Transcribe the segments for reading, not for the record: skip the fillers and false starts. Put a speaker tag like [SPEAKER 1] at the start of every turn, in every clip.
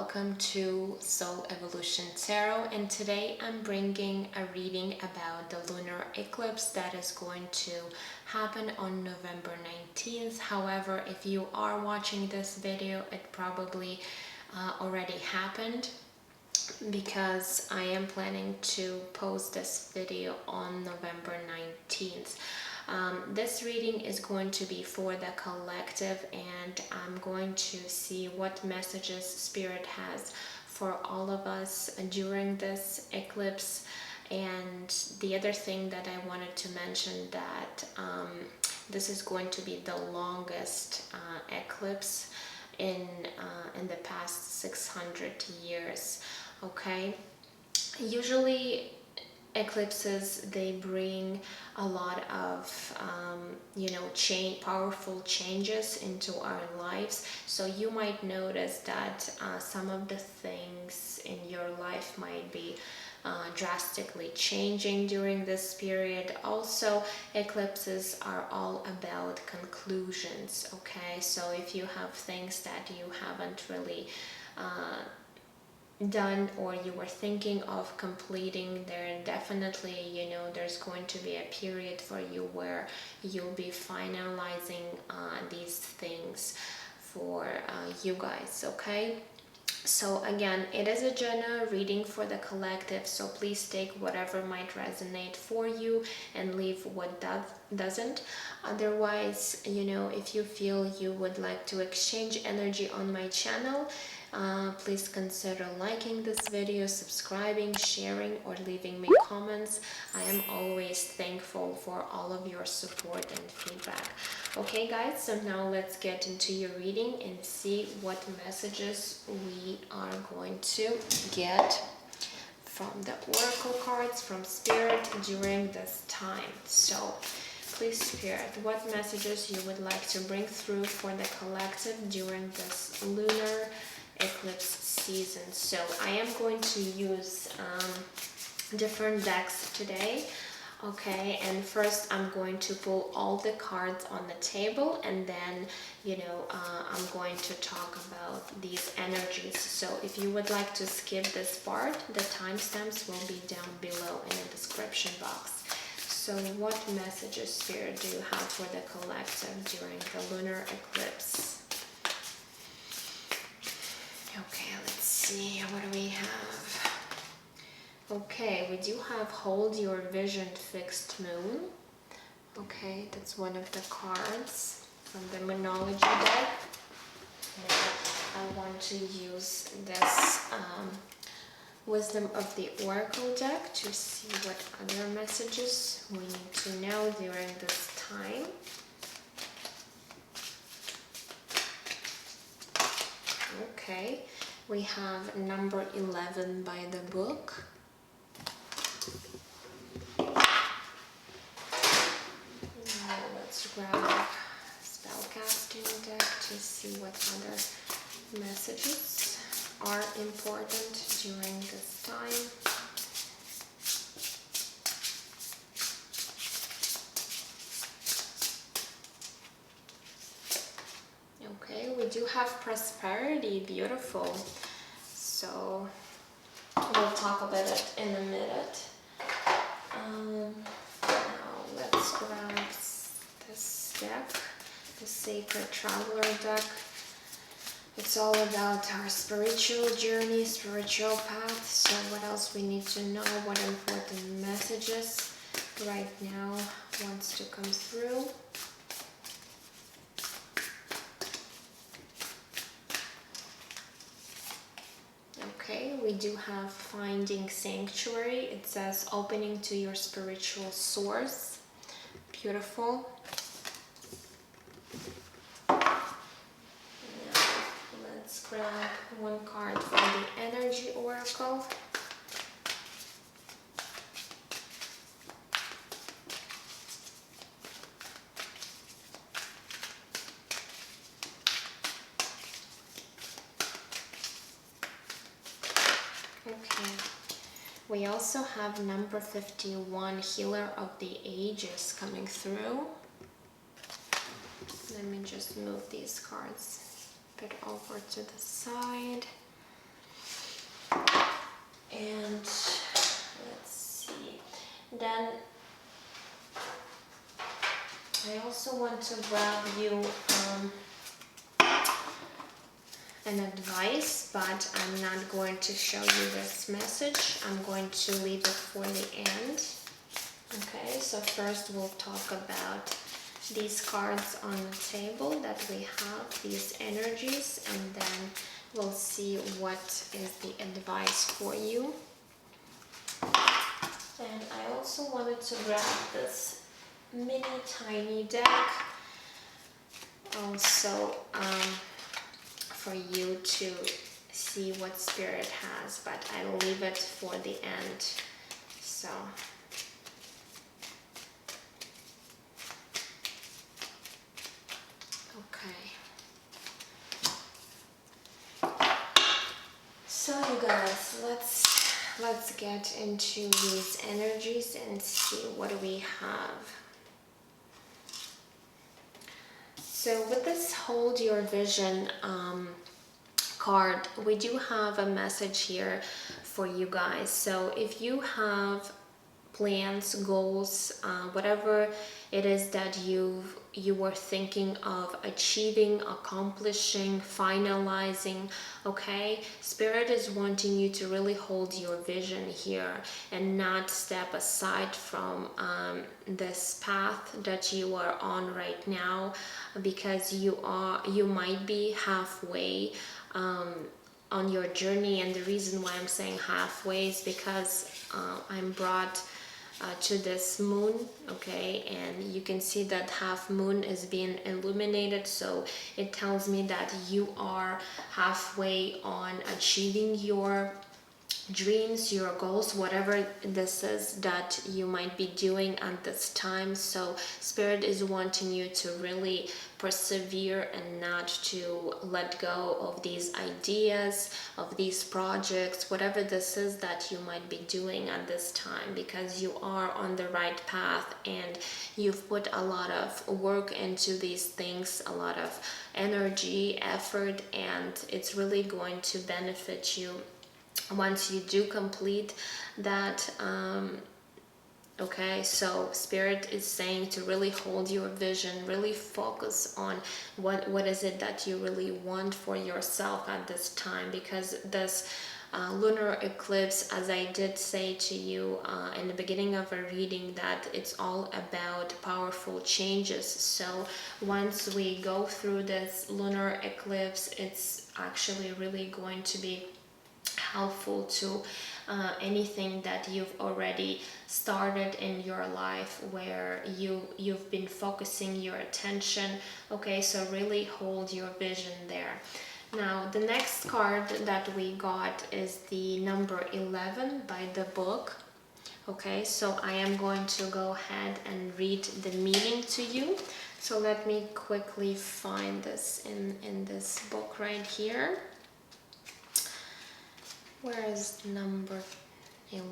[SPEAKER 1] welcome to Soul Evolution Tarot, and today I'm bringing a reading about the lunar eclipse that is going to happen on November 19th. However, if you are watching this video, it probably already happened because I am planning to post this video on November 19th. This reading is going to be for the collective, and I'm going to see what messages Spirit has for all of us during this eclipse. And the other thing that I wanted to mention that this is going to be the longest eclipse in the past 600 years. Okay, usually eclipses, they bring a lot of powerful changes into our lives. So you might notice that some of the things in your life might be drastically changing during this period. Also, eclipses are all about conclusions. Okay, so if you have things that you haven't really done or you were thinking of completing, there definitely there's going to be a period for you where you'll be finalizing these things for you guys. Okay, so again, it is a general reading for the collective, so please take whatever might resonate for you and leave what doesn't. Otherwise, if you feel you would like to exchange energy on my channel, please consider liking this video, subscribing, sharing, or leaving me comments. I am always thankful for all of your support and feedback. Okay guys, so now let's get into your reading and see what messages we are going to get from the oracle cards from Spirit during this time. So please, Spirit, what messages you would like to bring through for the collective during this lunar eclipse season. So I am going to use different decks today. Okay, and first I'm going to pull all the cards on the table, and then I'm going to talk about these energies. So if you would like to skip this part, the timestamps will be down below in the description box. So what messages, Spirit, do you have for the collective during the lunar eclipse? Okay, let's see, what do we have? Okay, we do have Hold Your Vision Fixed Moon. Okay, that's one of the cards from the Moonology deck. And I want to use this Wisdom of the Oracle deck to see what other messages we need to know during this time. Okay, we have number 11 by the book. Now let's grab spellcasting deck to see what other messages are important during this time. Okay, we do have prosperity, beautiful. So we'll talk about it in a minute. Now let's grab this deck, the Sacred Traveler deck. It's all about our spiritual journey, spiritual path. So what else we need to know, what important messages right now wants to come through. Okay, we do have Finding Sanctuary. It says opening to your spiritual source. Beautiful. Now, let's grab one card from the Energy Oracle. Okay, we also have number 51, Healer of the Ages, coming through. Let me just move these cards a bit over to the side. And let's see. Then I also want to grab you an advice, but I'm not going to show you this message. I'm going to leave it for the end. Okay, so first we'll talk about these cards on the table that we have, these energies, and then we'll see what is the advice for you. And I also wanted to grab this mini tiny deck also for you to see what Spirit has, but I'll leave it for the end. So okay. So you guys, let's get into these energies and see what we have. So with this Hold Your Vision card, we do have a message here for you guys. So if you have plans, goals, whatever it is that you were thinking of achieving, accomplishing, finalizing, okay, Spirit is wanting you to really hold your vision here and not step aside from this path that you are on right now, because you might be halfway on your journey. And the reason why I'm saying halfway is because I'm brought to this moon, okay, and you can see that half moon is being illuminated, so it tells me that you are halfway on achieving your dreams, your goals, whatever this is that you might be doing at this time. So Spirit is wanting you to really persevere and not to let go of these ideas, of these projects, whatever this is that you might be doing at this time, because you are on the right path and you've put a lot of work into these things, a lot of energy, effort, and it's really going to benefit you once you do complete that. Okay, so Spirit is saying to really hold your vision, really focus on what is it that you really want for yourself at this time, because this lunar eclipse, as I did say to you in the beginning of a reading, that it's all about powerful changes. So once we go through this lunar eclipse, it's actually really going to be helpful to anything that you've already started in your life, where you've been focusing your attention. Okay, so really hold your vision there. Now the next card that we got is the number 11 by the book. Okay, so I am going to go ahead and read the meaning to you. So let me quickly find this in this book right here. Where is number 11?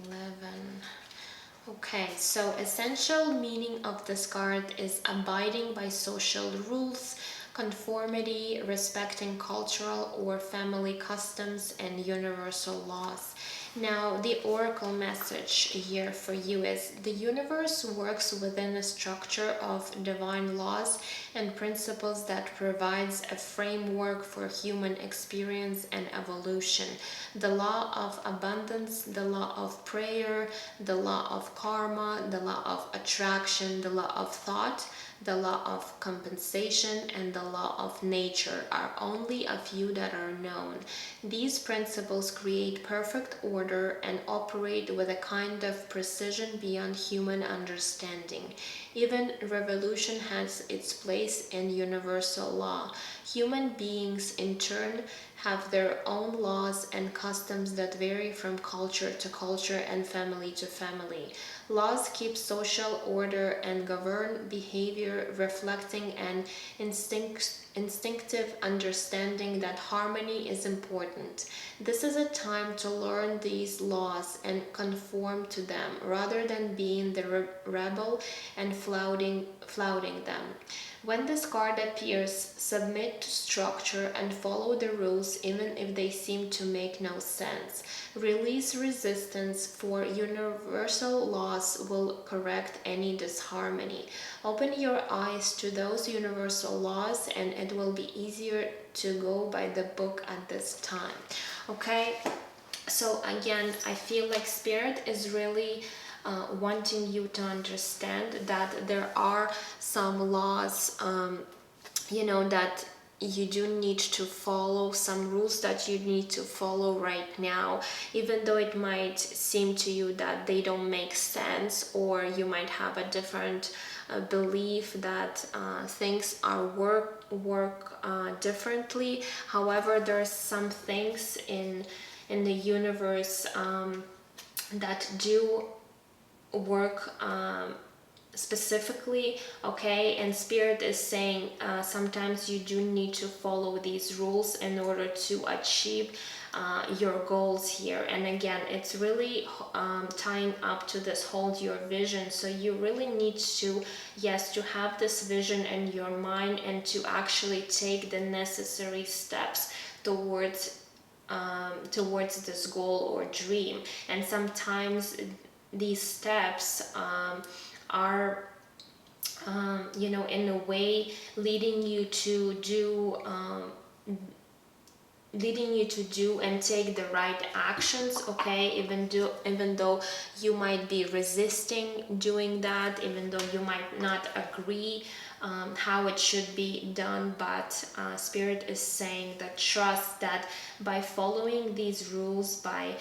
[SPEAKER 1] Okay, so essential meaning of this card is abiding by social rules, conformity, respecting cultural or family customs, and universal laws. Now, the oracle message here for you is: the universe works within a structure of divine laws and principles that provides a framework for human experience and evolution. The law of abundance, the law of prayer, the law of karma, the law of attraction, the law of thought, the law of compensation, and the law of nature are only a few that are known. These principles create perfect order and operate with a kind of precision beyond human understanding. Even revolution has its place in universal law. Human beings, in turn, have their own laws and customs that vary from culture to culture and family to family. Laws keep social order and govern behavior, reflecting an instinctive understanding that harmony is important. This is a time to learn these laws and conform to them, rather than being the rebel and flouting them. When this card appears, submit to structure and follow the rules rules even if they seem to make no sense. Release resistance, for universal laws will correct any disharmony. Open your eyes to those universal laws and it will be easier to go by the book at this time. Okay, so again, I feel like Spirit is really wanting you to understand that there are some laws, that you do need to follow, some rules that you need to follow right now, even though it might seem to you that they don't make sense, or you might have a different belief that things are work differently. However, there's some things in the universe that do work specifically, okay? And Spirit is saying sometimes you do need to follow these rules in order to achieve your goals here. And again, it's really tying up to this hold your vision. So you really need to, yes, to have this vision in your mind and to actually take the necessary steps towards this goal or dream. And sometimes these steps are in a way leading you to do and take the right actions, okay? Even though you might be resisting doing that, even though you might not agree how it should be done, but Spirit is saying that trust that by following these rules, by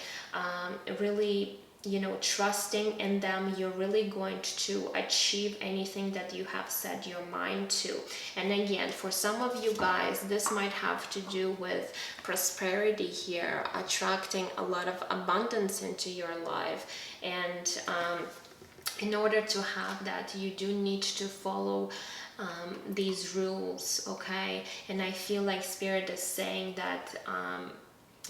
[SPEAKER 1] really trusting in them, you're really going to achieve anything that you have set your mind to. And again, for some of you guys, this might have to do with prosperity here, attracting a lot of abundance into your life. And in order to have that, you do need to follow these rules, okay? And I feel like Spirit is saying that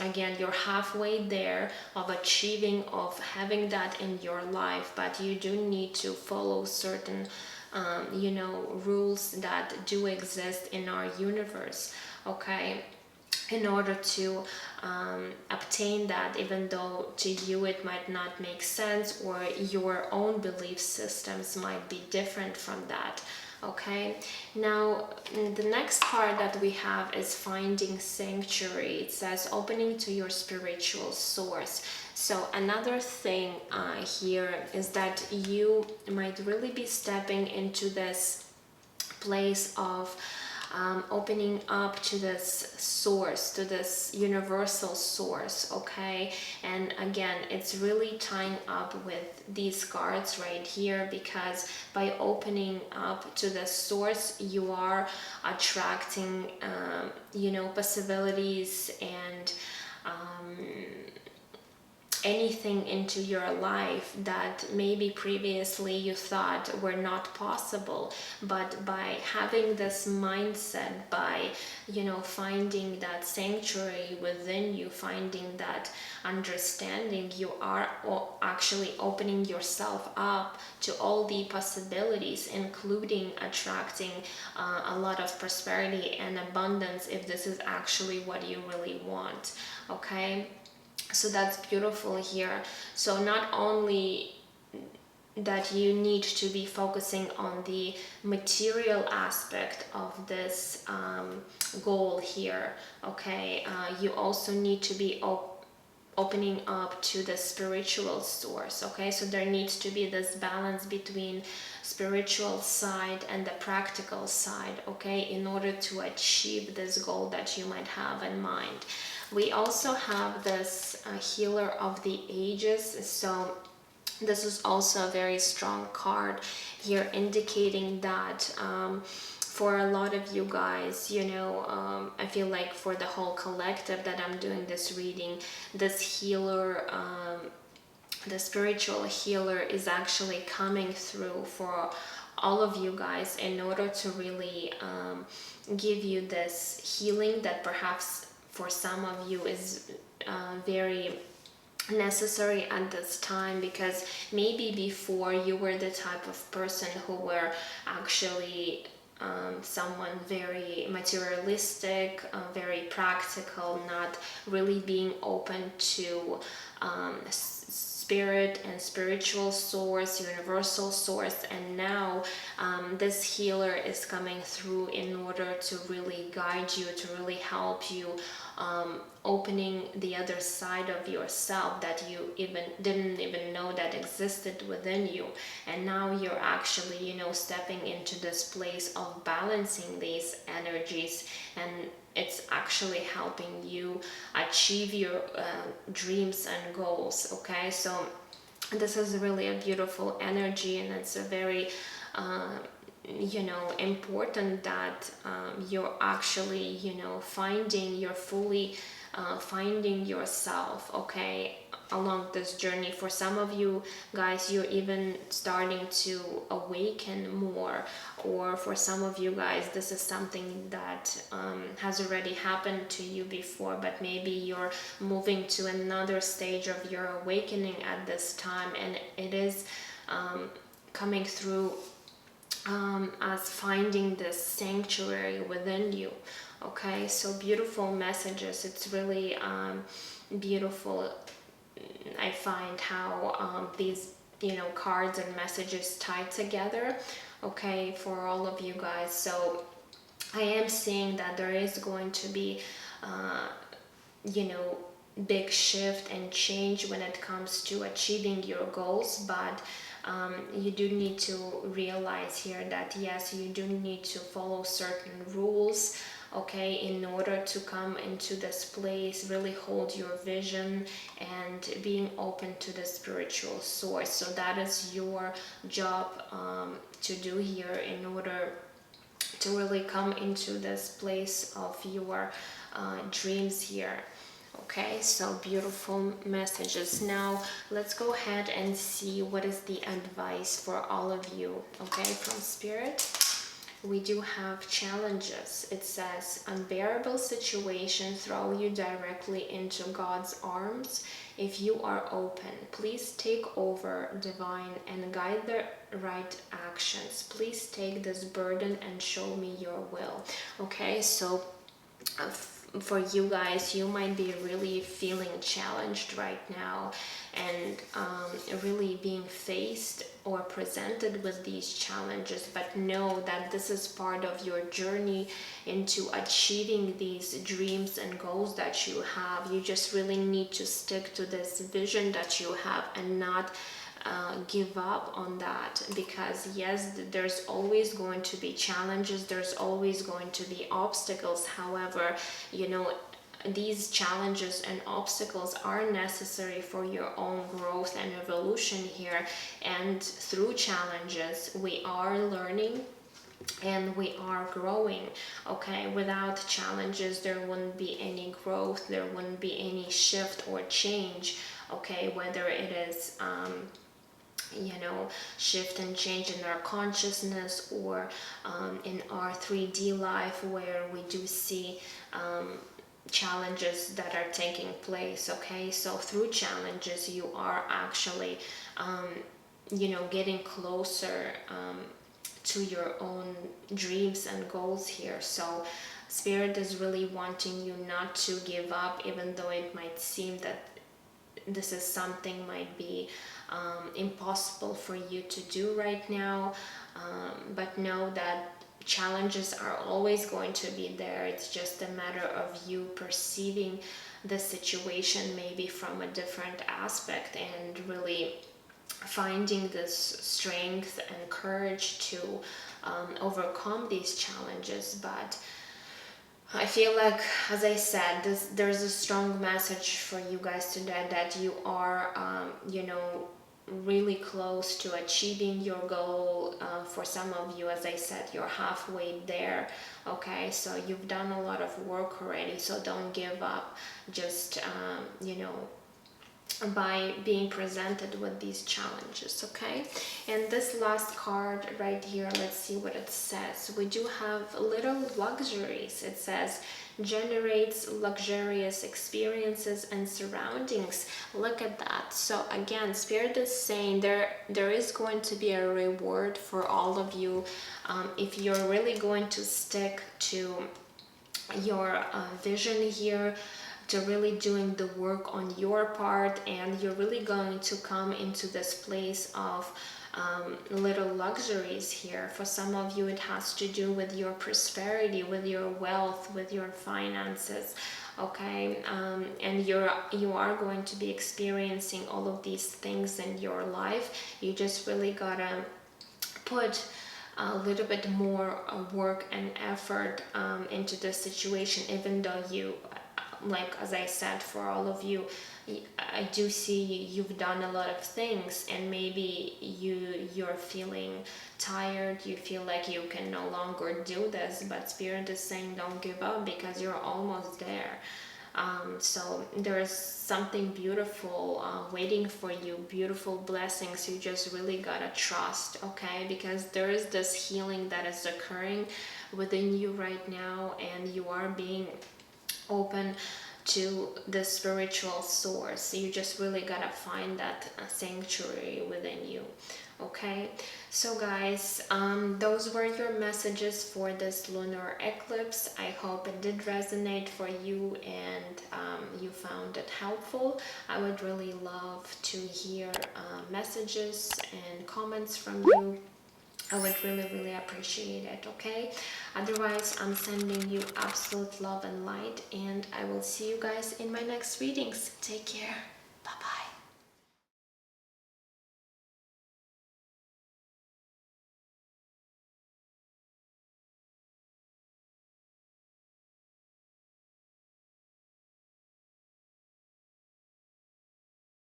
[SPEAKER 1] again, you're halfway there of achieving, of having that in your life, but you do need to follow certain rules that do exist in our universe, okay, in order to obtain that, even though to you it might not make sense, or your own belief systems might be different from that. Okay, now the next part that we have is finding sanctuary. It says opening to your spiritual source. So another thing here is that you might really be stepping into this place of opening up to this source, to this universal source, okay? And again, it's really tying up with these cards right here, because by opening up to the source, you are attracting possibilities and anything into your life that maybe previously you thought were not possible. But by having this mindset, by finding that sanctuary within you, finding that understanding, you are actually opening yourself up to all the possibilities, including attracting a lot of prosperity and abundance, if this is actually what you really want, okay? So that's beautiful here. So not only that you need to be focusing on the material aspect of this goal here, okay, you also need to be opening up to the spiritual source, okay? So there needs to be this balance between spiritual side and the practical side, okay, in order to achieve this goal that you might have in mind. We also have this healer of the ages. So this is also a very strong card here, indicating that for a lot of you guys, I feel like for the whole collective that I'm doing this reading, this healer, the spiritual healer is actually coming through for all of you guys in order to really give you this healing that perhaps for some of you is very necessary at this time, because maybe before you were the type of person who were actually someone very materialistic, very practical, not really being open to spirit and spiritual source, universal source. And now this healer is coming through in order to really guide you, to really help you, opening the other side of yourself that you didn't even know that existed within you. And now you're actually, you know, stepping into this place of balancing these energies, and it's actually helping you achieve your dreams and goals. Okay, so this is really a beautiful energy, and it's a very you know, important that you're actually, you know, finding yourself, okay, along this journey. For some of you guys, you're even starting to awaken more, or for some of you guys, this is something that has already happened to you before, but maybe you're moving to another stage of your awakening at this time, and it is coming through as finding this sanctuary within you. Okay, so beautiful messages. It's really beautiful. I find how these, you know, cards and messages tie together, okay, for all of you guys. So I am seeing that there is going to be you know, big shift and change when it comes to achieving your goals, but you do need to realize here that yes, you do need to follow certain rules, okay, in order to come into this place, really hold your vision and being open to the spiritual source. So that is your job to do here in order to really come into this place of your dreams here. Okay, so beautiful messages. Now let's go ahead and see what is the advice for all of you, okay, from Spirit. We do have challenges. It says unbearable situations throw you directly into God's arms. If you are open, please take over, divine, and guide the right actions. Please take this burden and show me your will. Okay, so for you guys, you might be really feeling challenged right now, and really being faced or presented with these challenges, but know that this is part of your journey into achieving these dreams and goals that you have. You just really need to stick to this vision that you have and not give up on that, because yes, there's always going to be challenges, there's always going to be obstacles. However, you know, these challenges and obstacles are necessary for your own growth and evolution here, and through challenges we are learning and we are growing. Okay, without challenges there wouldn't be any growth, there wouldn't be any shift or change. Okay, whether it is you know, shift and change in our consciousness, or in our 3D life, where we do see challenges that are taking place. Okay, so through challenges you are actually you know, getting closer to your own dreams and goals here. So Spirit is really wanting you not to give up, even though it might seem that this is something might be impossible for you to do right now, but know that challenges are always going to be there. It's just a matter of you perceiving the situation maybe from a different aspect, and really finding this strength and courage to overcome these challenges. But I feel like, as I said, there's a strong message for you guys today that you are, you know, really close to achieving your goal. For some of you, as I said, you're halfway there. Okay, so you've done a lot of work already, so don't give up. Just, you know, by being presented with these challenges. Okay, and this last card right here, let's see what it says. We do have little luxuries. It says generates luxurious experiences and surroundings. Look at that. So again, Spirit is saying there is going to be a reward for all of you if you're really going to stick to your vision here, to really doing the work on your part, and you're really going to come into this place of little luxuries here. For some of you, it has to do with your prosperity, with your wealth, with your finances. Okay, and you are going to be experiencing all of these things in your life. You just really gotta put a little bit more work and effort into this situation, even though you, like as I said, for all of you, I do see you've done a lot of things, and maybe you're feeling tired, you feel like you can no longer do this, but Spirit is saying don't give up because you're almost there. So there's something beautiful waiting for you, beautiful blessings. You just really gotta trust, okay? Because there is this healing that is occurring within you right now, and you are being open to the spiritual source. You just really gotta find that sanctuary within you. Okay, so guys, those were your messages for this lunar eclipse. I hope it did resonate for you, and you found it helpful. I would really love to hear messages and comments from you. I would really appreciate it. Okay, otherwise I'm sending you absolute love and light, and I will see you guys in my next readings. Take care.